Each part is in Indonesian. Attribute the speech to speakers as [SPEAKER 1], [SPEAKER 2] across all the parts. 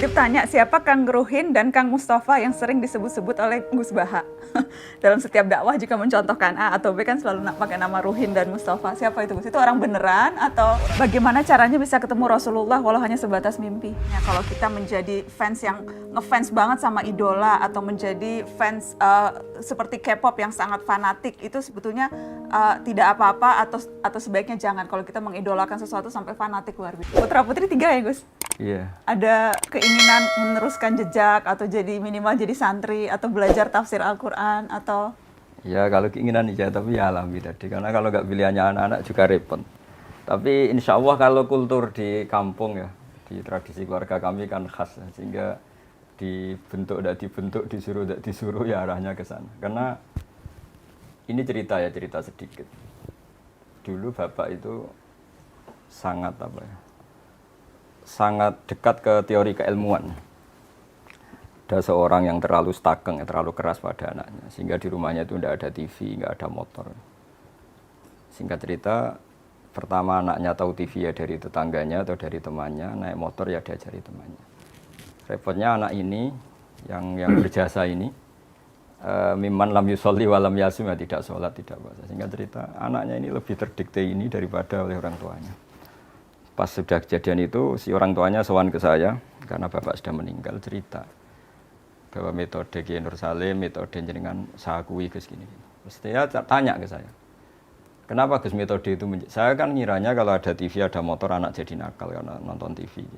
[SPEAKER 1] Titip tanya, siapa Kang Ruhin dan Kang Mustafa yang sering disebut-sebut oleh Gus Baha? Dalam setiap dakwah jika mencontohkan A atau B kan selalu pakai nama Ruhin dan Mustafa. Siapa itu Gus? Itu orang beneran atau bagaimana caranya bisa ketemu Rasulullah walau hanya sebatas mimpi? Ya, kalau kita menjadi fans yang ngefans banget sama idola atau menjadi fans seperti K-pop yang sangat fanatik, itu sebetulnya tidak apa-apa atau sebaiknya jangan kalau kita mengidolakan sesuatu sampai fanatik luar biasa. Putra putri 3 ya Gus?
[SPEAKER 2] Iya.
[SPEAKER 1] Ada keinginan meneruskan jejak atau jadi minimal jadi santri atau belajar tafsir Al-Quran atau?
[SPEAKER 2] Ya kalau keinginan iya, tapi ya alami tadi. Karena kalau nggak pilihannya anak-anak juga repot. Tapi insya Allah kalau kultur di kampung ya, di tradisi keluarga kami kan khas. Sehingga dibentuk, tidak dibentuk, disuruh, tidak disuruh ya arahnya ke sana. Karena ini cerita sedikit. Dulu bapak itu sangat sangat dekat ke teori keilmuan. Ada seorang yang terlalu stakeng, terlalu keras pada anaknya, sehingga di rumahnya itu tidak ada TV, nggak ada motor. Singkat cerita, pertama anaknya tahu TV ya dari tetangganya atau dari temannya, naik motor ya diajari temannya. Repotnya anak ini, yang berjasa ini, mimman lam yusolli walam yasum, ya tidak sholat, tidak puasa. Singkat cerita, anaknya ini lebih terdikte ini daripada oleh orang tuanya. Pas sudah kejadian itu, si orang tuanya sowan ke saya, karena bapak sudah meninggal, cerita bahwa metode Kiai Nur Salim, metode jenengan saya akui Gus gini. Terus dia tanya ke saya, kenapa Gus metode itu? Saya kan ngiranya kalau ada TV, ada motor, anak jadi nakal karena nonton TV.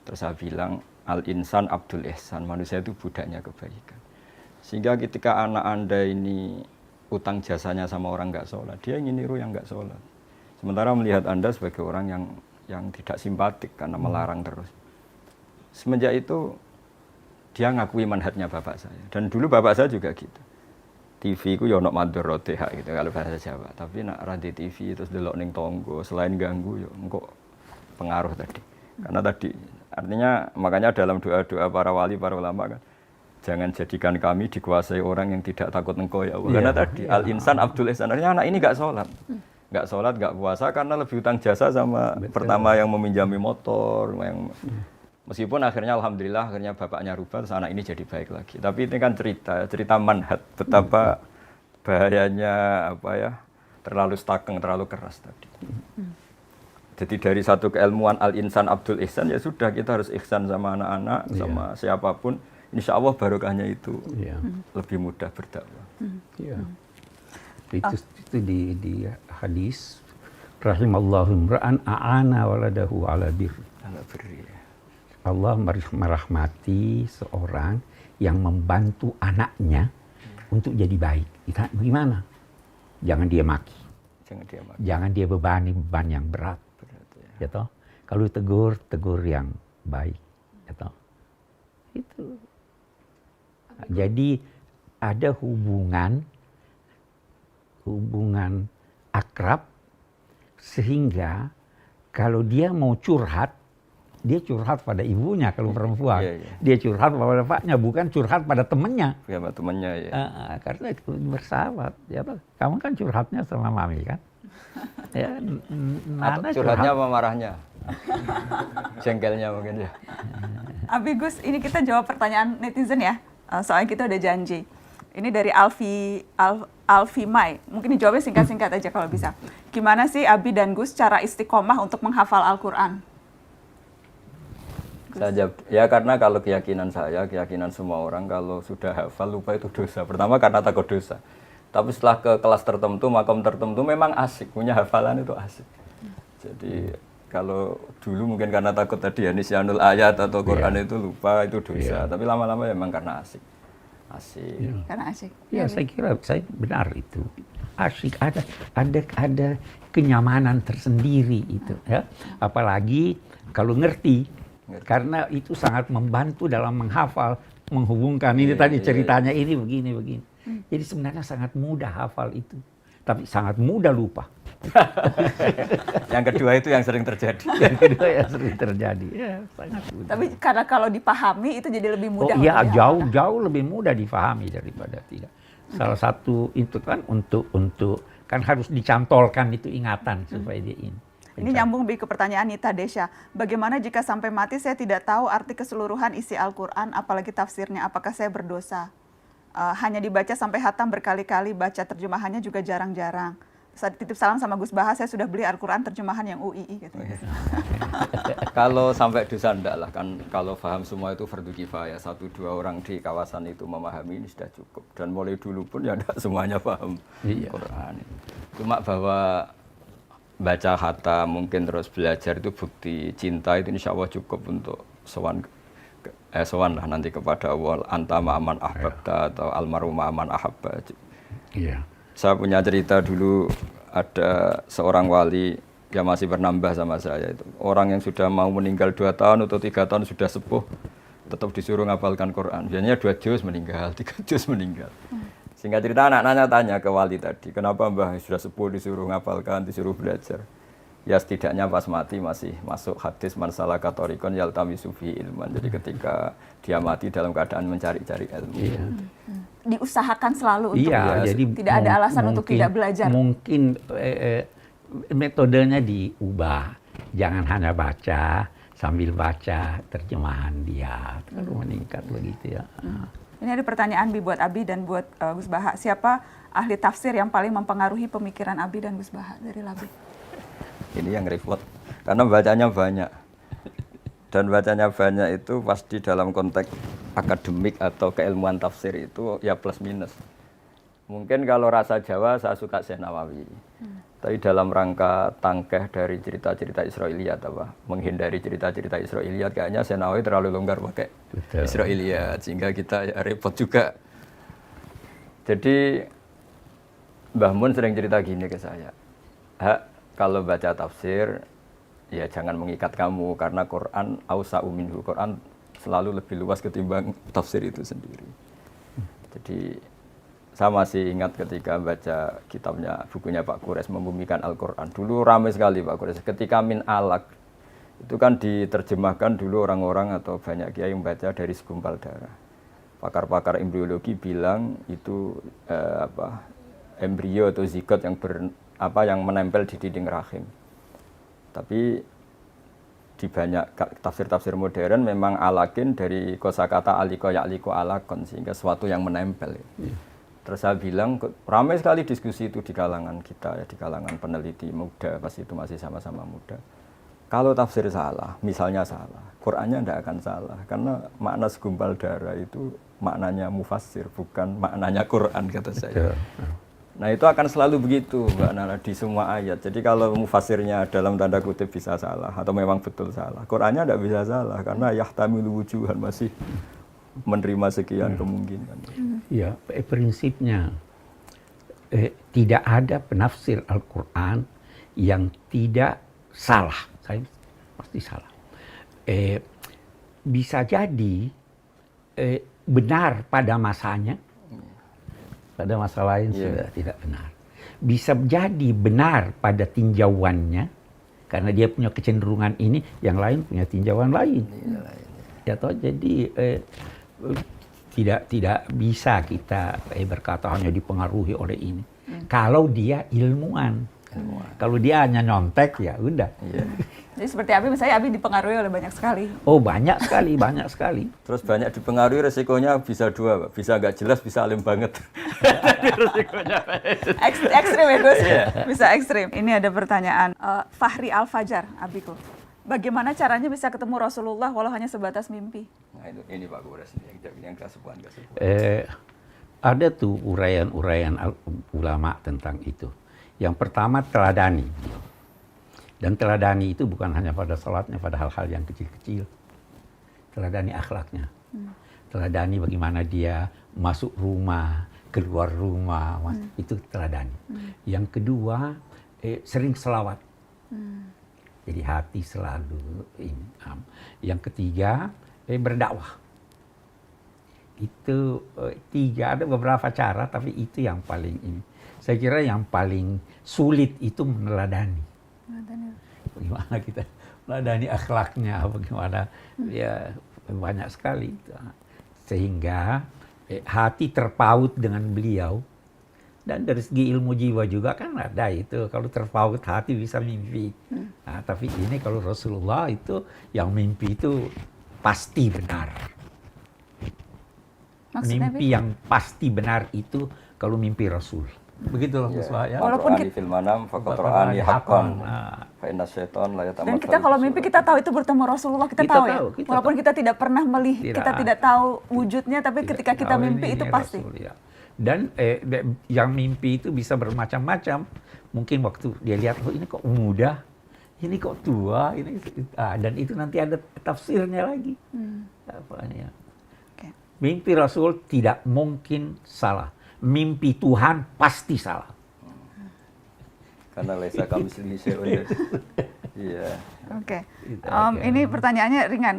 [SPEAKER 2] Terus saya bilang, al-insan abdul ihsan, manusia itu budaknya kebaikan. Sehingga ketika anak Anda ini utang jasanya sama orang nggak sholat, dia ingin niru yang nggak sholat. Sementara melihat Anda sebagai orang yang tidak simpatik karena melarang terus. Semenjak itu dia ngakui manhajnya bapak saya. Dan dulu bapak saya juga gitu. TV ku ya ono madharoteha gitu kalau bahasa Jawa. Tapi nak radio TV terus delok ning tonggo selain ganggu ya engko pengaruh tadi. Karena tadi artinya makanya dalam doa-doa para wali, para ulama kan, jangan jadikan kami dikuasai orang yang tidak takut engkau ya Allah. Karena tadi al-insan abdul ihsan, artinya anak ini nggak sholat. Nggak sholat, nggak puasa karena lebih utang jasa sama pertama yang meminjami motor, yang meskipun akhirnya alhamdulillah akhirnya bapaknya rubah, terus anak ini jadi baik lagi. Tapi ini kan cerita manhaj betapa bahayanya terlalu stakeng, terlalu keras tadi. Jadi dari satu keilmuan al-insan abdul ihsan ya sudah kita harus ihsan sama anak-anak, sama siapapun. Insya Allah barokahnya itu lebih mudah berdakwah.
[SPEAKER 3] Itu di hadis rahimallahu imra'an a'ana waladahu ala birri. Allah merahmati seorang yang membantu anaknya untuk jadi baik. Gimana? Jangan dia maki. Jangan dia bebani beban yang berat. Ya toh? Kalau tegur yang baik. Ya toh? Itu. Jadi ada hubungan akrab sehingga kalau dia mau curhat, dia curhat pada ibunya kalau perempuan. Dia curhat pada bapaknya, bukan curhat pada temannya.
[SPEAKER 2] Ya, pada temannya ya.
[SPEAKER 3] Karena itu bersahabat. Ya, kamu kan curhatnya sama mami kan? Ya,
[SPEAKER 2] Nana curhatnya apa marahnya? Jengkelnya mungkin ya.
[SPEAKER 1] Abi Gus, ini kita jawab pertanyaan netizen ya. Soalnya kita udah janji. Ini dari Alfi Mai. Mungkin dijawabnya singkat-singkat aja kalau bisa. Gimana sih Abi dan Gus cara istiqomah untuk menghafal Al-Quran?
[SPEAKER 2] Ya karena kalau keyakinan saya, keyakinan semua orang kalau sudah hafal lupa itu dosa. Pertama karena takut dosa. Tapi setelah ke kelas tertentu, makom tertentu memang asik. Punya hafalan itu asik. Jadi kalau dulu mungkin karena takut tadi ya nisyanul ayat atau Quran itu lupa itu dosa. Tapi lama-lama memang karena asik.
[SPEAKER 1] Karena asik.
[SPEAKER 3] Ya, saya kira saya benar itu. Asik, ada kenyamanan tersendiri itu ya. Apalagi kalau ngerti. Karena itu sangat membantu dalam menghafal, menghubungkan ini tadi ceritanya ini begini. Jadi sebenarnya sangat mudah hafal itu. Tapi sangat mudah lupa.
[SPEAKER 2] Yang kedua itu yang sering terjadi.
[SPEAKER 3] Ya, sangat mudah.
[SPEAKER 1] Tapi karena kalau dipahami itu jadi lebih mudah.
[SPEAKER 3] Oh iya, jauh lebih mudah dipahami daripada tidak. Salah satu itu kan untuk kan harus dicantolkan itu ingatan supaya dia ini.
[SPEAKER 1] Ini nyambung lebih ke pertanyaan Nita Desya. Bagaimana jika sampai mati saya tidak tahu arti keseluruhan isi Al-Quran, apalagi tafsirnya? Apakah saya berdosa? Hanya dibaca sampai hatam berkali-kali, baca terjemahannya juga jarang-jarang. Saya titip salam sama Gus Baha, saya sudah beli Al-Quran terjemahan yang UII. Gitu.
[SPEAKER 2] Kalau sampai dosa enggak lah, kan kalau paham semua itu fardu kifayah, 1-2 orang di kawasan itu memahami ini sudah cukup. Dan mulai dulu pun ya enggak semuanya paham Quran. Cuma bahwa baca hatam mungkin terus belajar itu bukti cinta, itu insya Allah cukup untuk sowan lah nanti kepada Allah, anta ma'aman ahbabta atau almaru ma'aman ahabba.
[SPEAKER 3] Iya.
[SPEAKER 2] Saya punya cerita dulu, ada seorang wali yang masih bernambah sama saya itu. Orang yang sudah mau meninggal 2 tahun atau 3 tahun sudah sepuh, tetap disuruh ngapalkan Quran. Biasanya 2 juz meninggal, 3 juz meninggal. Singkat cerita anak-anaknya tanya ke wali tadi, kenapa Mbah sudah sepuh disuruh ngapalkan, disuruh belajar? Ya setidaknya pas mati masih masuk hadis man salaka thariqan yaltamisu fihi ilman. Jadi ketika dia mati dalam keadaan mencari-cari ilmu.
[SPEAKER 3] Iya.
[SPEAKER 1] Diusahakan selalu untuk
[SPEAKER 3] jadi
[SPEAKER 1] tidak ada alasan untuk tidak belajar.
[SPEAKER 3] Mungkin metodenya diubah. Jangan hanya baca, sambil baca terjemahan dia. Terlalu meningkat begitu ya.
[SPEAKER 1] Ini ada pertanyaan Bi buat Abi dan buat Gus Baha. Siapa ahli tafsir yang paling mempengaruhi pemikiran Abi dan Gus Baha dari Labi?
[SPEAKER 2] Ini yang repot, karena bacanya banyak. Dan bacanya banyak itu pasti dalam konteks akademik atau keilmuan tafsir itu ya plus minus. Mungkin kalau rasa Jawa saya suka Syekh Nawawi. Tapi dalam rangka tangkeh dari cerita-cerita Israiliyat apa, menghindari cerita-cerita Israiliyat, kayaknya Syekh Nawawi terlalu longgar pakai Israiliyat sehingga kita ya repot juga. Jadi Mbah Mun sering cerita gini ke saya. Kalau baca tafsir, ya jangan mengikat kamu, karena Quran awsa'u minhu, Quran selalu lebih luas ketimbang tafsir itu sendiri. Jadi saya masih ingat ketika baca kitabnya, bukunya Pak Quraisy Membumikan Al-Quran. Dulu ramai sekali Pak Quraisy. Ketika min alaq, itu kan diterjemahkan dulu orang-orang atau banyak kiai yang baca dari segumpal darah. Pakar-pakar embriologi bilang itu embrio atau zigot yang menempel di dinding rahim. Tapi di banyak tafsir-tafsir modern memang alakin dari kosakata aliko ya'liko alakon, sehingga sesuatu yang menempel. Terus saya bilang, ramai sekali diskusi itu di kalangan kita, ya, di kalangan peneliti muda, pas itu masih sama-sama muda. Kalau tafsir salah, misalnya salah, Qur'annya tidak akan salah, karena makna segumpal darah itu maknanya mufassir, bukan maknanya Qur'an, kata saya. Nah itu akan selalu begitu Mbak Nana di semua ayat. Jadi kalau mufasirnya dalam tanda kutip bisa salah atau memang betul salah, Qur'annya tidak bisa salah karena yahtamilu wujuhan, masih menerima sekian kemungkinan.
[SPEAKER 3] Ya, prinsipnya tidak ada penafsir Al-Quran yang tidak salah. Saya pasti salah. Bisa jadi benar pada masanya, pada masa lain sudah tidak benar. Bisa jadi benar pada tinjauannya, karena dia punya kecenderungan ini, yang lain punya tinjauan lain. Ya toh, jadi tidak bisa kita berkata hanya dipengaruhi oleh ini. Kalau dia ilmuwan. Kalau dia hanya nyontek, ya udah.
[SPEAKER 1] Jadi seperti Abi, misalnya Abi dipengaruhi oleh banyak sekali.
[SPEAKER 3] Oh banyak sekali, banyak sekali.
[SPEAKER 2] Terus banyak dipengaruhi, resikonya bisa dua, bisa nggak jelas, bisa alim banget. Resikonya
[SPEAKER 1] ekstrim ya Gus, bisa ekstrim. Ini ada pertanyaan, Fahri Al-Fajar, Abiku. Bagaimana caranya bisa ketemu Rasulullah walau hanya sebatas mimpi?
[SPEAKER 2] Nah ini Pak Gores yang kasuhan.
[SPEAKER 3] Ada tuh uraian-uraian ulama tentang itu. Yang pertama teladani. Dan teladani itu bukan hanya pada salatnya, pada hal-hal yang kecil-kecil. Teladani akhlaknya. Teladani bagaimana dia masuk rumah, keluar rumah, itu teladani. Yang kedua, sering selawat. Jadi hati selalu ini. Yang ketiga, berdakwah. Itu tiga, ada beberapa cara, tapi itu yang paling ini. Saya kira yang paling sulit itu meneladani. Bagaimana kita meneladani akhlaknya, bagaimana ya banyak sekali. Sehingga hati terpaut dengan beliau, Dan dari segi ilmu jiwa juga kan ada itu. Kalau terpaut hati bisa mimpi. Nah, tapi ini kalau Rasulullah itu yang mimpi itu pasti benar.
[SPEAKER 1] Maksudnya,
[SPEAKER 3] Mimpi yang pasti benar itu kalau mimpi Rasul. Begitu loh Gus Wahya.
[SPEAKER 1] Walaupun
[SPEAKER 2] Walaupun fil manam faqad ra'ani haqqan. Fa inna syaitan la
[SPEAKER 1] dan kita kalau mimpi kita tahu itu bertemu Rasulullah, kita tahu ya.
[SPEAKER 3] kita
[SPEAKER 1] Walaupun
[SPEAKER 3] tahu.
[SPEAKER 1] kita tidak pernah melihat, kita tidak tahu wujudnya, tapi
[SPEAKER 3] Tidak
[SPEAKER 1] ketika kita
[SPEAKER 3] tahu
[SPEAKER 1] mimpi
[SPEAKER 3] ini
[SPEAKER 1] itu pasti.
[SPEAKER 3] Rasul, ya. Dan yang mimpi itu bisa bermacam-macam. Mungkin waktu dia lihat, oh ini kok muda, ini kok tua, dan itu nanti ada tafsirnya lagi. Apanya?
[SPEAKER 1] Oke.
[SPEAKER 3] Mimpi Rasul tidak mungkin salah. Mimpi Tuhan pasti salah.
[SPEAKER 2] karena laisa kamitslihi syai'un. Iya.
[SPEAKER 1] Oke.
[SPEAKER 3] Itu
[SPEAKER 1] Ini pertanyaannya ringan.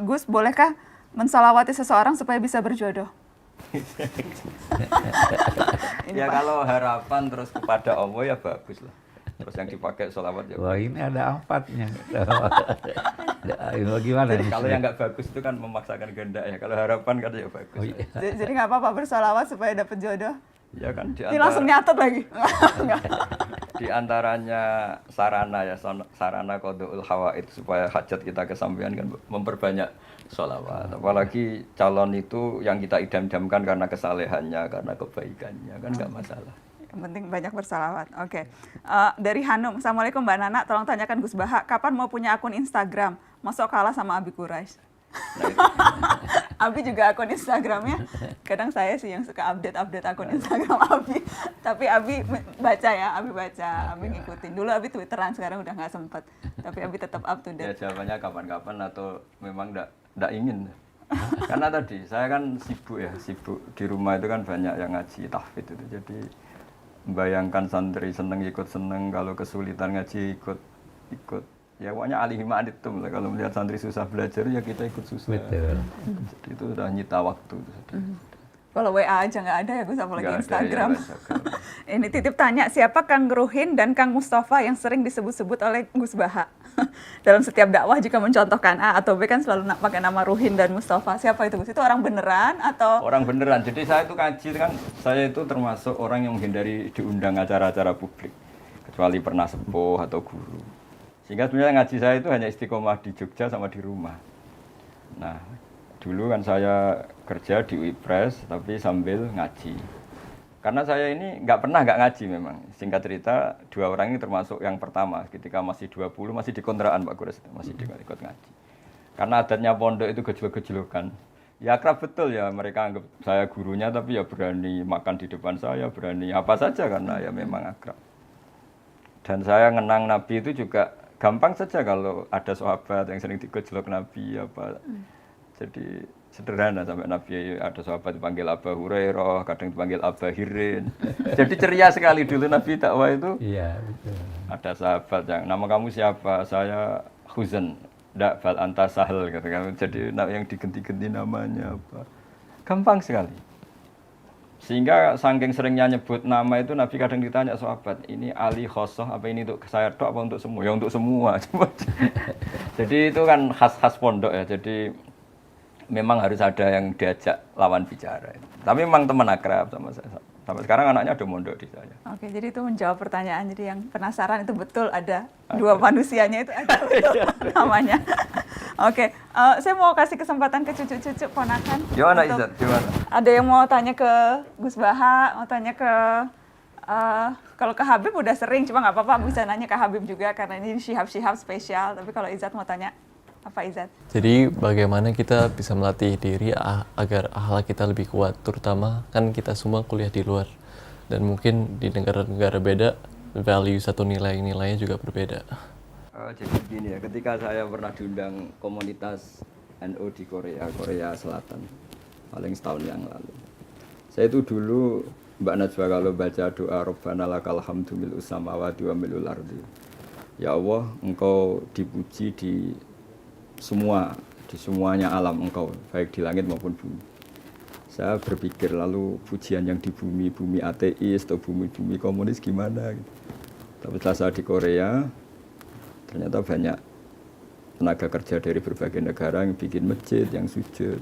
[SPEAKER 1] Gus, bolehkah mensalawati seseorang supaya bisa berjodoh?
[SPEAKER 2] Ya kalau harapan terus kepada Allah ya bagus lah. Terus yang dipakai sholawat ya.
[SPEAKER 3] Wah, ini ada 4-nya. Bagaimana nih?
[SPEAKER 2] Kalau yang nggak bagus itu kan memaksakan kehendak ya. Kalau harapan kan ya bagus.
[SPEAKER 3] Oh, iya.
[SPEAKER 1] Jadi nggak apa-apa bersalawat supaya dapat jodoh?
[SPEAKER 2] Ya kan
[SPEAKER 1] Ini langsung nyatet lagi.
[SPEAKER 2] di antaranya sarana ya, sarana qadul hawaid supaya hajat kita kesampaian kan memperbanyak sholawat. Apalagi calon itu yang kita idam-idamkan karena kesalehannya, karena kebaikannya kan nggak masalah.
[SPEAKER 1] Yang penting banyak bersalawat. Oke. Dari Hanum, Assalamualaikum Mbak Nana, tolong tanyakan Gus Baha, kapan mau punya akun Instagram? Masuk kalah sama Abi Quraisy.
[SPEAKER 2] Nah, itu.
[SPEAKER 1] Abi juga akun Instagramnya. Kadang saya sih yang suka update akun Instagram Abi. Tapi Abi baca ya, Abi baca, Abi ngikutin. Dulu Abi Twitteran, sekarang udah nggak sempet. Tapi Abi tetap up to
[SPEAKER 2] Ya
[SPEAKER 1] date.
[SPEAKER 2] jawabannya kapan-kapan atau memang nggak ingin. Karena tadi saya kan sibuk di rumah itu kan banyak yang ngaji tahfidz itu. Jadi membayangkan santri seneng ikut seneng, kalau kesulitan ngaji ikut. Ya pokoknya alihima anitum lah, kalau melihat santri susah belajar ya kita ikut susah.
[SPEAKER 3] Betul.
[SPEAKER 2] Jadi itu udah nyita waktu.
[SPEAKER 1] Kalau WA aja nggak ada ya Gus, apalagi
[SPEAKER 2] Nggak ada
[SPEAKER 1] Instagram.
[SPEAKER 2] ya, Instagram.
[SPEAKER 1] Ini titip tanya, siapa Kang Ruhin dan Kang Mustafa yang sering disebut-sebut oleh Gus Baha? Dalam setiap dakwah jika mencontohkan A atau B kan selalu pakai nama Ruhin dan Mustafa. Siapa itu Gus? Itu orang beneran atau?
[SPEAKER 2] Orang beneran. Jadi saya itu ngaji kan, saya itu termasuk orang yang menghindari diundang acara-acara publik, kecuali pernah sepuh atau guru. Sehingga sebenarnya ngaji saya itu hanya istiqomah di Jogja sama di rumah. Nah, dulu kan saya kerja di UIPres tapi sambil ngaji. Karena saya ini nggak ngaji memang. Singkat cerita, 2 orang ini termasuk yang pertama. Ketika masih 20, masih di kontrakan Pak Gures, masih ikut ngaji. Karena adatnya pondok itu gejlok-gejlokan. Ya akrab betul ya, mereka anggap saya gurunya tapi ya berani makan di depan saya, berani apa saja karena ya memang akrab. Dan saya ngenang Nabi itu juga gampang saja kalau ada sahabat yang sering digojlok Nabi apa. Jadi sederhana sampai Nabi ada sahabat dipanggil Abu Hurairah, kadang dipanggil Abu Hirin. Jadi ceria sekali dulu Nabi dakwah itu.
[SPEAKER 3] Iya, betul.
[SPEAKER 2] Ada sahabat yang nama kamu siapa? Saya Huzan. Ndak bal anta sahal gitu kan. Jadi yang digenti-genti namanya apa. Gampang sekali. Sehingga saking seringnya nyebut nama itu Nabi kadang ditanya sahabat, ini Ali khosoh apa ini untuk saya tok apa untuk semua? Ya untuk semua. Jadi itu kan khas-khas pondok ya. Jadi memang harus ada yang diajak lawan bicara. Tapi memang teman akrab sama saya. Sampai sekarang anaknya ada mondok di saya.
[SPEAKER 1] Oke, jadi itu menjawab pertanyaan. Jadi yang penasaran itu betul ada 2 manusianya itu ada betul namanya. Oke, saya mau kasih kesempatan ke cucu-cucu ponakan.
[SPEAKER 2] Gimana
[SPEAKER 1] untuk-
[SPEAKER 2] Izzat? Gimana?
[SPEAKER 1] Ada yang mau tanya ke Gus Baha, mau tanya ke kalau ke Habib udah sering, cuma nggak apa-apa bisa nanya ke Habib juga karena ini syihab-syihab spesial. Tapi kalau Izzat mau tanya apa Izzat?
[SPEAKER 4] Jadi bagaimana kita bisa melatih diri agar akhlak kita lebih kuat, terutama kan kita semua kuliah di luar dan mungkin di negara-negara beda value atau nilai-nilainya juga berbeda.
[SPEAKER 2] Jadi begini ya, ketika saya pernah diundang komunitas NU di Korea Selatan, paling setahun yang lalu. Saya itu dulu Mbak Najwa kalau baca doa Rabbana lakal hamdu mil'us samawati wa mil'ul ardi. Ya Allah, Engkau dipuji di semuanya alam Engkau, baik di langit maupun bumi. Saya berpikir lalu pujian yang di bumi ateis atau bumi komunis gimana gitu. Tapi setelah saya di Korea, ternyata banyak tenaga kerja dari berbagai negara yang bikin masjid, yang sujud.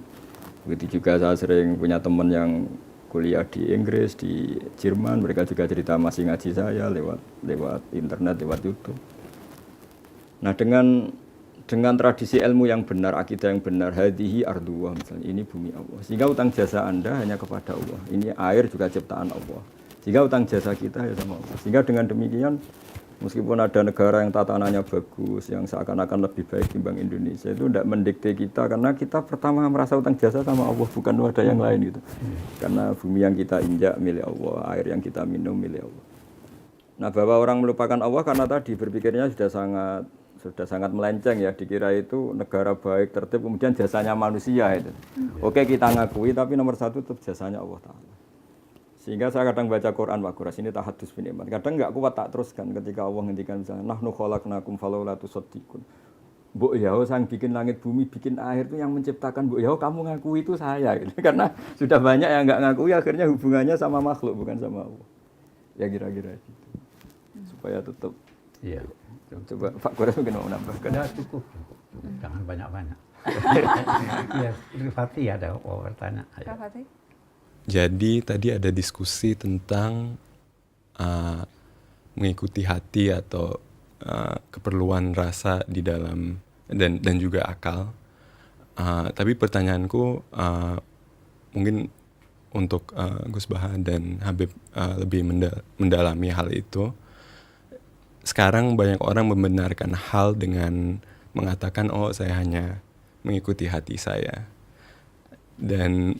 [SPEAKER 2] Begitu juga saya sering punya teman yang kuliah di Inggris, di Jerman, mereka juga cerita masih ngaji saya lewat internet, lewat YouTube. Nah, dengan tradisi ilmu yang benar, akidah yang benar, hadhihi ardullah misalnya, ini bumi Allah. Sehingga utang jasa Anda hanya kepada Allah. Ini air juga ciptaan Allah. Sehingga utang jasa kita ya sama Allah. Sehingga dengan demikian, meskipun ada negara yang tatanannya bagus, yang seakan-akan lebih baik timbang Indonesia, itu tidak mendikte kita, karena kita pertama merasa utang jasa sama Allah, bukan ada yang lain gitu. Karena bumi yang kita injak milik Allah, air yang kita minum milik Allah. Nah, bahwa orang melupakan Allah karena tadi berpikirnya sudah sangat melenceng ya, dikira itu negara baik, tertib, kemudian jasanya manusia itu. Oke, kita ngakui, tapi nomor satu tetap jasanya Allah Ta'ala. Sehingga saya kadang baca Quran, Pak Guras, ini tahadus bin iman. Kadang nggak kuat tak teruskan ketika Allah ngendikan misalnya, nahnu khalaqnakum falaula tusaddiqun. Mbok Yahoo sang bikin langit bumi, bikin air itu yang menciptakan Mbok Yahoo, kamu ngakui itu saya gitu. Karena sudah banyak yang nggak ngakui, akhirnya hubungannya sama makhluk bukan sama Allah. Ya kira-kira gitu. Supaya tetap.
[SPEAKER 3] Iya.
[SPEAKER 2] Coba Pak Guras mungkin mau menambahkan.
[SPEAKER 3] Sudah cukup. Jangan banyak-banyak. Ya, Fatih ada bertanya.
[SPEAKER 1] Kak Fatih?
[SPEAKER 5] Jadi tadi ada diskusi tentang mengikuti hati atau keperluan rasa di dalam dan juga akal. Tapi pertanyaanku mungkin untuk Gus Baha dan Habib lebih mendalami hal itu. Sekarang banyak orang membenarkan hal dengan mengatakan, oh saya hanya mengikuti hati saya. Dan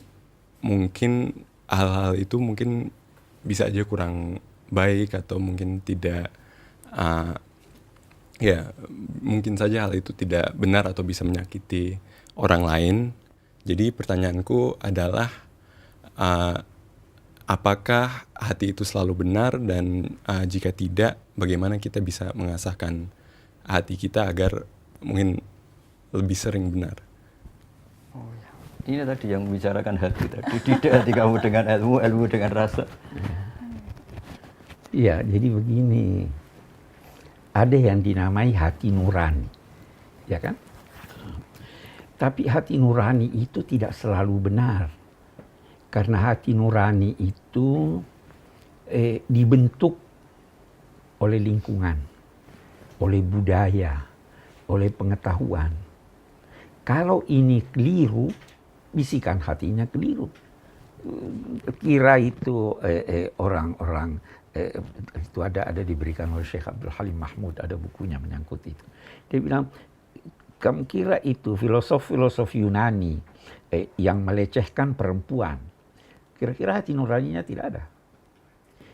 [SPEAKER 5] mungkin hal-hal itu mungkin bisa aja kurang baik atau mungkin tidak, ya mungkin saja hal itu tidak benar atau bisa menyakiti orang lain. Jadi pertanyaanku adalah, apakah hati itu selalu benar, dan jika tidak, bagaimana kita bisa mengasahkan hati kita agar mungkin lebih sering benar?
[SPEAKER 2] Oh, ya. Ini tadi yang membicarakan hati tadi. Tidak hati kamu dengan ilmu, ilmu dengan rasa.
[SPEAKER 3] Iya, jadi begini. Ada yang dinamai hati nurani. Ya kan? Tapi hati nurani itu tidak selalu benar. Karena hati nurani itu dibentuk oleh lingkungan, oleh budaya, oleh pengetahuan. Kalau ini keliru, bisikan hatinya keliru. Kira itu orang-orang itu ada diberikan oleh Syekh Abdul Halim Mahmud, ada bukunya menyangkut itu. Dia bilang, kamu kira itu filosof Yunani yang melecehkan perempuan. Kira-kira hati nuraninya tidak ada.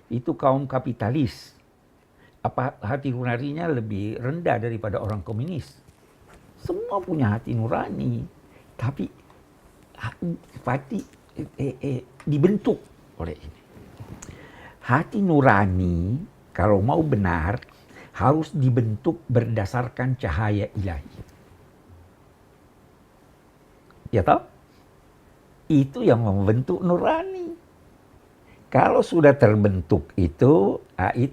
[SPEAKER 3] Itu kaum kapitalis. Apa hati nuraninya lebih rendah daripada orang komunis? Semua punya hati nurani. Tapi hati dibentuk oleh ini. Hati nurani kalau mau benar harus dibentuk berdasarkan cahaya ilahi. Ya toh? Itu yang membentuk nurani. Kalau sudah terbentuk itu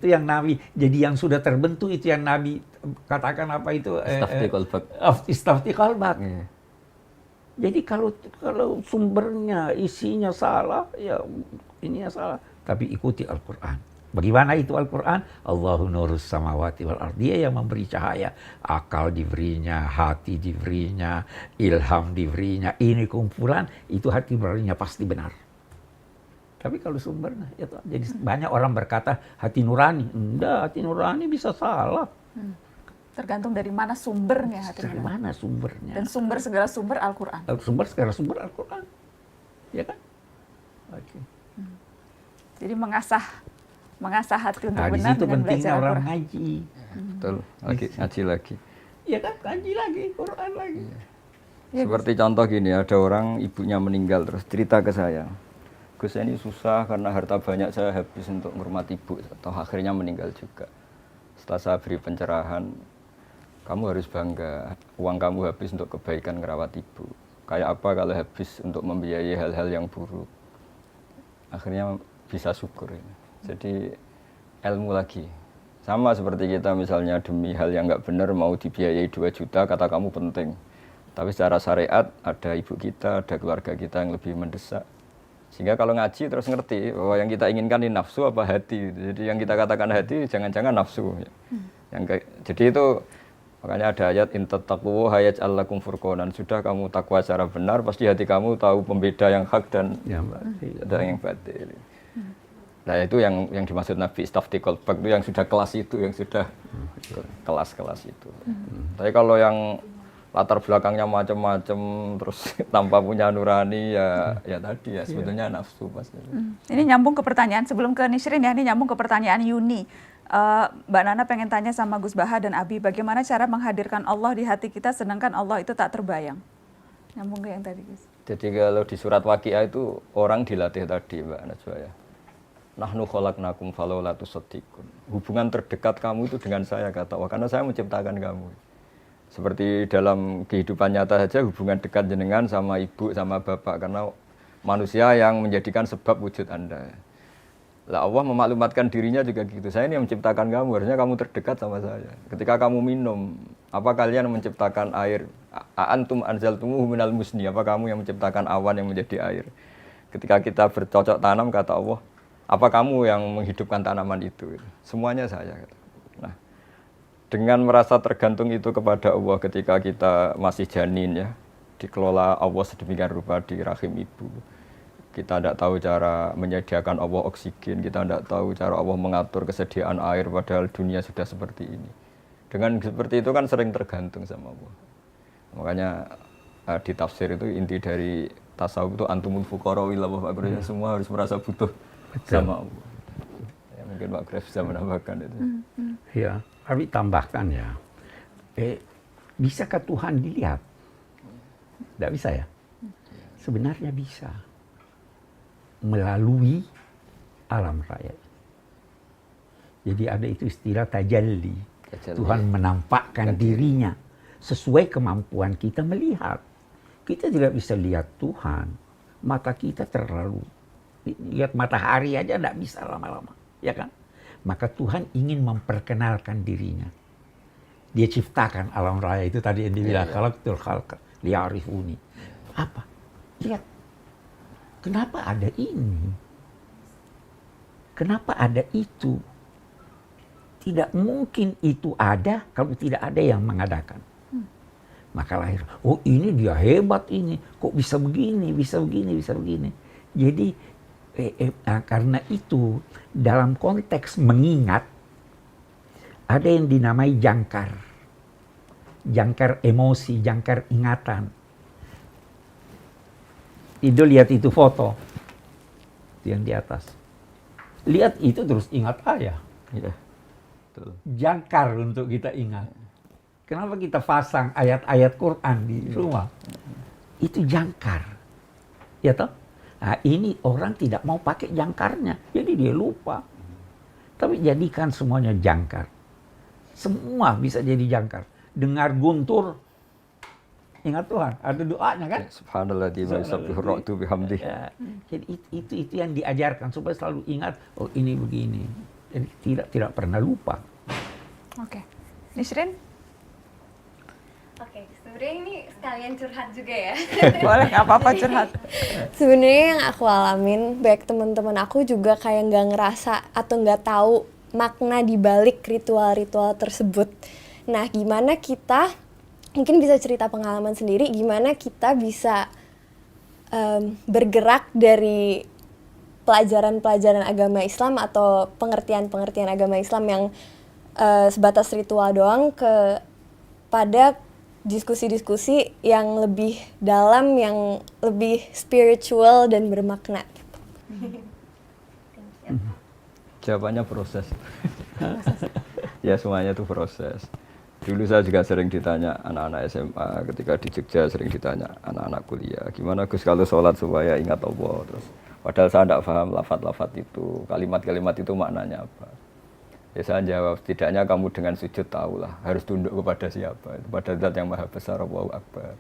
[SPEAKER 3] yang Nabi. Jadi yang sudah terbentuk itu yang Nabi katakan apa itu?
[SPEAKER 2] Istafti qalbak.
[SPEAKER 3] Istafti qalbak. Jadi kalau sumbernya, isinya salah, ya ininya salah. Tapi ikuti Al-Quran. Bagaimana itu Al-Quran? Allahu nurus samawati wal ardh. Dia yang memberi cahaya. Akal diberinya, hati diberinya, ilham diberinya. Ini kumpulan, itu hati nuraninya pasti benar. Tapi kalau sumbernya, ya toh, jadi banyak orang berkata hati nurani. Enggak, hati nurani bisa salah.
[SPEAKER 1] Tergantung dari mana sumbernya hati
[SPEAKER 3] Dari
[SPEAKER 1] nurani.
[SPEAKER 3] mana sumbernya?
[SPEAKER 1] Dan sumber segala sumber Al-Quran.
[SPEAKER 3] Sumber Al-Quran. Ya kan? Oke.
[SPEAKER 1] Jadi mengasah hati untuk
[SPEAKER 3] Nah, di
[SPEAKER 1] benar
[SPEAKER 3] situ
[SPEAKER 1] dengan
[SPEAKER 3] pentingnya
[SPEAKER 1] belajar
[SPEAKER 3] orang
[SPEAKER 1] Al-Quran.
[SPEAKER 3] ngaji.
[SPEAKER 2] Betul. Ngaji lagi.
[SPEAKER 3] Ya kan, ngaji lagi, Quran lagi.
[SPEAKER 1] Ya,
[SPEAKER 2] Seperti contoh gini, ada orang ibunya meninggal terus cerita ke saya. Gus, ini susah karena harta banyak saya habis untuk menghormati ibu, atau akhirnya meninggal juga. Setelah saya beri pencerahan, kamu harus bangga, uang kamu habis untuk kebaikan ngerawat ibu. Kayak apa kalau habis untuk membiayai hal-hal yang buruk? Akhirnya bisa syukur. Jadi ilmu lagi. Sama seperti kita misalnya demi hal yang nggak benar mau dibiayai 2 juta, kata kamu penting. Tapi secara syariat ada ibu kita, ada keluarga kita yang lebih mendesak. Sehingga kalau ngaji terus ngerti bahwa yang kita inginkan ini nafsu apa hati. Jadi yang kita katakan hati jangan-jangan nafsu. Jadi itu makanya ada ayat intattaqu hayaj'al lakum furqanan. Sudah kamu takwa secara benar, pasti hati kamu tahu pembeda yang hak dan yang batil. Nah itu yang dimaksud Nabi istafti qalbak itu yang sudah kelas itu, yang sudah kelas-kelas itu. Tapi kalau yang latar belakangnya macam-macam terus tanpa punya nurani ya tadi ya sebetulnya nafsu pasti.
[SPEAKER 1] Ini nyambung ke pertanyaan sebelum ke Nishrin ya, ini nyambung ke pertanyaan Yuni. Mbak Nana pengen tanya sama Gus Baha dan Abi, bagaimana cara menghadirkan Allah di hati kita sedangkan Allah itu tak terbayang? Nyambung ke yang tadi, Gus.
[SPEAKER 2] Jadi kalau di surat Waqiah itu orang dilatih tadi, Mbak Najwa ya. Nahnu khalaqnakum falawla tusaddiqun. Hubungan terdekat kamu itu dengan saya, kata Allah, karena saya menciptakan kamu. Seperti dalam kehidupan nyata saja hubungan dekat jenengan sama ibu, sama bapak, karena manusia yang menjadikan sebab wujud Anda. Lah Allah memaklumatkan dirinya juga gitu. Saya ini yang menciptakan kamu, harusnya kamu terdekat sama saya. Ketika kamu minum, apa kalian menciptakan air? Antum anzaltumuhu minal musni, apa kamu yang menciptakan awan yang menjadi air? Ketika kita bercocok tanam, kata Allah, apa kamu yang menghidupkan tanaman itu? Semuanya saya. Nah, dengan merasa tergantung itu kepada Allah ketika kita masih janin ya, dikelola Allah sedemikian rupa di rahim ibu. Kita tidak tahu cara menyediakan Allah oksigen, kita tidak tahu cara Allah mengatur kesediaan air padahal dunia sudah seperti ini. Dengan seperti itu kan sering tergantung sama Allah. Makanya di tafsir itu inti dari tasawuf itu antumul fuqara ila Allah, semua harus merasa butuh sama Allah. Ya, mungkin Pak Graf bisa menambahkan itu.
[SPEAKER 3] Ya, tapi tambahkan ya. Bisakah Tuhan dilihat? Tidak bisa ya? Sebenarnya bisa. Melalui alam raya. Jadi ada itu istilah tajalli. Tuhan menampakkan dirinya sesuai kemampuan kita melihat. Kita tidak bisa lihat Tuhan. Mata kita terlalu lihat matahari aja tidak bisa lama-lama, ya kan? Maka Tuhan ingin memperkenalkan dirinya. Dia ciptakan alam raya itu tadi yang dibilang khalaqtul khalqa liya'rifuni. Apa? Lihat. Kenapa ada ini? Kenapa ada itu? Tidak mungkin itu ada kalau tidak ada yang mengadakan. Maka lahir, oh ini dia hebat ini. Kok bisa begini, bisa begini, bisa begini. Jadi karena itu dalam konteks mengingat ada yang dinamai jangkar. Jangkar emosi, jangkar ingatan. Itu lihat itu foto. Itu yang di atas. Lihat itu terus ingat aja.
[SPEAKER 2] Ya, betul.
[SPEAKER 3] Jangkar untuk kita ingat. Kenapa kita pasang ayat-ayat Quran di rumah? Itu jangkar. Ya toh? Nah, ini orang tidak mau pakai jangkarnya. Jadi dia lupa. Tapi jadikan semuanya jangkar. Semua bisa jadi jangkar. Dengar guntur, ingat Tuhan. Ada doanya kan?
[SPEAKER 2] Subhanallah di yusabbihu ra'du bihamdih.
[SPEAKER 3] Ya, jadi itu yang diajarkan supaya selalu ingat, oh ini begini. Jadi tidak pernah lupa.
[SPEAKER 1] Oke. Nishrin?
[SPEAKER 6] Oke, sebenarnya ini sekalian curhat juga ya.
[SPEAKER 1] Boleh, nggak apa-apa curhat.
[SPEAKER 6] Sebenarnya yang aku alamin, baik teman-teman aku juga kayak nggak ngerasa atau nggak tahu makna di balik ritual-ritual tersebut. Nah, gimana kita, mungkin bisa cerita pengalaman sendiri, gimana kita bisa bergerak dari pelajaran-pelajaran agama Islam atau pengertian-pengertian agama Islam yang sebatas ritual doang pada diskusi-diskusi yang lebih dalam, yang lebih spiritual dan bermakna.
[SPEAKER 2] Jawabannya proses. Ya semuanya itu proses. Dulu saya juga sering ditanya anak-anak SMA, ketika di Jogja sering ditanya anak-anak kuliah, gimana Gus kalau sholat supaya ingat Allah, terus padahal saya tidak paham lafaz-lafaz itu, kalimat-kalimat itu maknanya apa. Ya saya jawab, setidaknya kamu dengan sujud tahulah harus tunduk kepada siapa, kepada Zat yang Maha Besar, Allahu Akbar.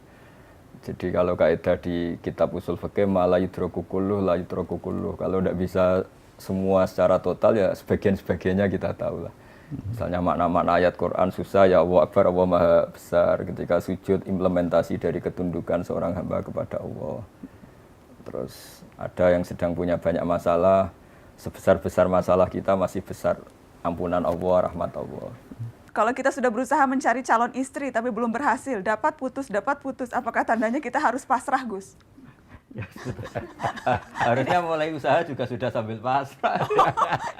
[SPEAKER 2] Jadi kalau kaidah di kitab usul fikih la yudraku kulluh la yudraku kulluh, kalau tidak bisa semua secara total ya sebagian-sebagiannya kita tahulah. Misalnya makna-makna ayat Quran susah, ya Allah Akbar, Allah Maha Besar. Ketika sujud implementasi dari ketundukan seorang hamba kepada Allah. Terus ada yang sedang punya banyak masalah, sebesar-besar masalah kita masih besar ampunan Allah, rahmat Allah.
[SPEAKER 1] Kalau kita sudah berusaha mencari calon istri tapi belum berhasil, dapat putus, apakah tandanya kita harus pasrah, Gus?
[SPEAKER 2] Harusnya mulai usaha juga sudah sambil pasrah.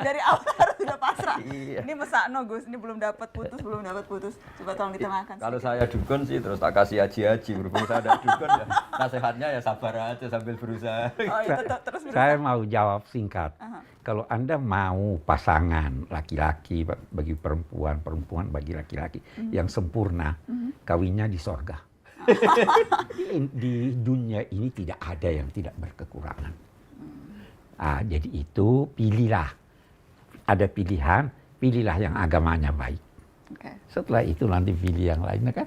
[SPEAKER 1] Dari awal harus sudah pasrah.
[SPEAKER 2] Iya.
[SPEAKER 1] Ini mesakno, Gus. Ini belum dapat putus. Coba tolong ditengahkan.
[SPEAKER 2] Kalau saya dukun sih terus tak kasih haji-haji, berhubung saya ada dukun ya. Nasihatnya ya sabar aja sambil berusaha.
[SPEAKER 1] Oh, itu terus berusaha.
[SPEAKER 3] Saya mau jawab singkat. Kalau Anda mau pasangan laki-laki bagi perempuan, perempuan bagi laki-laki yang sempurna, kawinnya di sorga. Di dunia ini tidak ada yang tidak berkekurangan. Jadi itu pilihlah. Ada pilihan, pilihlah yang agamanya baik.
[SPEAKER 1] Oke.
[SPEAKER 3] Setelah itu nanti pilih yang lainnya kan.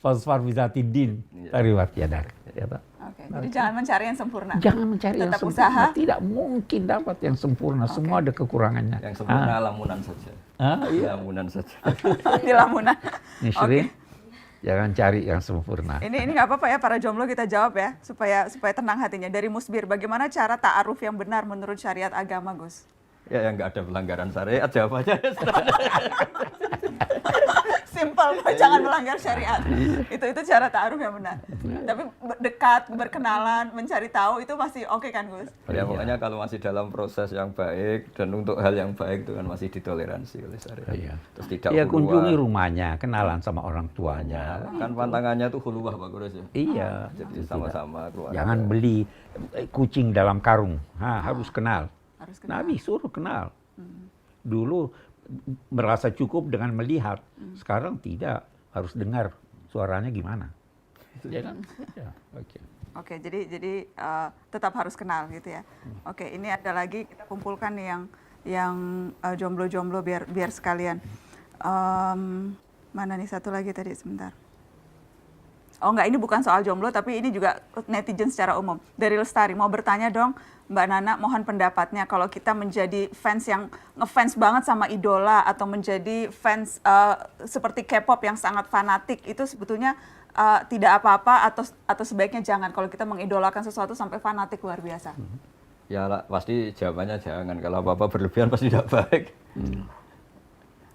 [SPEAKER 3] Fasfar bizatidin. Tariwat yadak.
[SPEAKER 1] Oke. Jadi jangan mencari yang sempurna.
[SPEAKER 3] Jangan mencari yang
[SPEAKER 1] Tetap
[SPEAKER 3] sempurna.
[SPEAKER 1] usaha.
[SPEAKER 3] Tidak mungkin dapat yang sempurna. Semua ada kekurangannya.
[SPEAKER 2] Yang sempurna lamunan saja.
[SPEAKER 3] Iya.
[SPEAKER 2] Lamunan saja.
[SPEAKER 1] Di lamunan.
[SPEAKER 3] Nisrin, jangan cari yang sempurna.
[SPEAKER 1] Ini nggak apa-apa ya para jomblo, kita jawab ya supaya tenang hatinya. Dari Musbir, bagaimana cara ta'aruf yang benar menurut syariat agama, Gus?
[SPEAKER 2] Ya yang nggak ada pelanggaran syariat jawabannya.
[SPEAKER 1] Simpel, jangan melanggar syariat. Itu cara ta'aruf yang benar. Tapi dekat, berkenalan, mencari tahu itu masih oke kan, Gus?
[SPEAKER 2] Ya pokoknya kalau masih dalam proses yang baik dan untuk hal yang baik itu kan masih ditoleransi oleh syariat.
[SPEAKER 3] Iya.
[SPEAKER 2] Terus tidak
[SPEAKER 3] Ya
[SPEAKER 2] huluwah.
[SPEAKER 3] kunjungi rumahnya, kenalan sama orang tuanya.
[SPEAKER 2] Kan pantangannya tuh huluwah Pak Guru ya.
[SPEAKER 3] Iya.
[SPEAKER 2] Jadi sama-sama keluarga.
[SPEAKER 3] Jangan beli kucing dalam karung. Harus kenal.
[SPEAKER 1] Harus kenal.
[SPEAKER 3] Nabi suruh kenal. Dulu merasa cukup dengan melihat. Sekarang tidak. Harus dengar suaranya gimana. Ya kan? Ya, oke.
[SPEAKER 1] Oke, jadi tetap harus kenal gitu ya. Oke, ini ada lagi kita kumpulkan nih yang jomblo-jomblo biar sekalian. Mana nih satu lagi tadi sebentar. Oh enggak, ini bukan soal jomblo tapi ini juga netizen secara umum. Dari Lestari mau bertanya dong, Mbak Nana, mohon pendapatnya kalau kita menjadi fans yang ngefans banget sama idola atau menjadi fans seperti K-pop yang sangat fanatik, itu sebetulnya tidak apa-apa atau sebaiknya jangan kalau kita mengidolakan sesuatu sampai fanatik luar biasa.
[SPEAKER 2] Ya pasti jawabannya jangan. Kalau apa-apa berlebihan pasti tidak baik.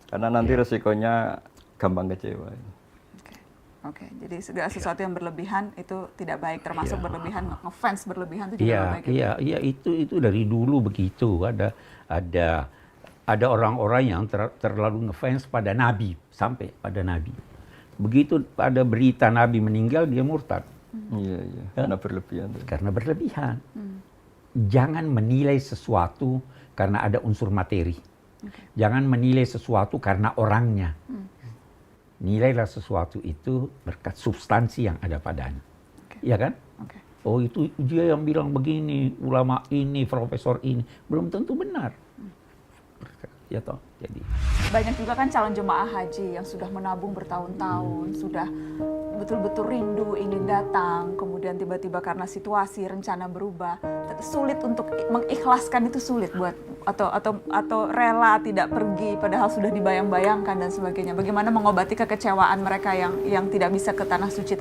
[SPEAKER 2] Karena nanti resikonya gampang kecewa.
[SPEAKER 1] Oke, jadi segala sesuatu yang berlebihan itu tidak baik, termasuk berlebihan, ngefans berlebihan itu juga baik.
[SPEAKER 3] Iya, itu dari dulu begitu. Ada orang-orang yang terlalu ngefans pada Nabi, sampai pada Nabi. Begitu ada berita Nabi meninggal, dia murtad.
[SPEAKER 2] Iya, karena berlebihan.
[SPEAKER 3] Karena berlebihan. Jangan menilai sesuatu karena ada unsur materi. Jangan menilai sesuatu karena orangnya. Nilailah sesuatu itu berkat substansi yang ada padanya. Iya kan? Oh itu dia yang bilang begini, ulama ini, profesor ini. Belum tentu benar. Ya toh, jadi.
[SPEAKER 1] Banyak juga kan calon jemaah haji yang sudah menabung bertahun-tahun, sudah betul-betul rindu ingin datang, kemudian tiba-tiba karena situasi, rencana berubah, sulit untuk mengikhlaskan, itu sulit buat atau rela tidak pergi padahal sudah dibayang-bayangkan dan sebagainya. Bagaimana mengobati kekecewaan mereka yang tidak bisa ke tanah suci?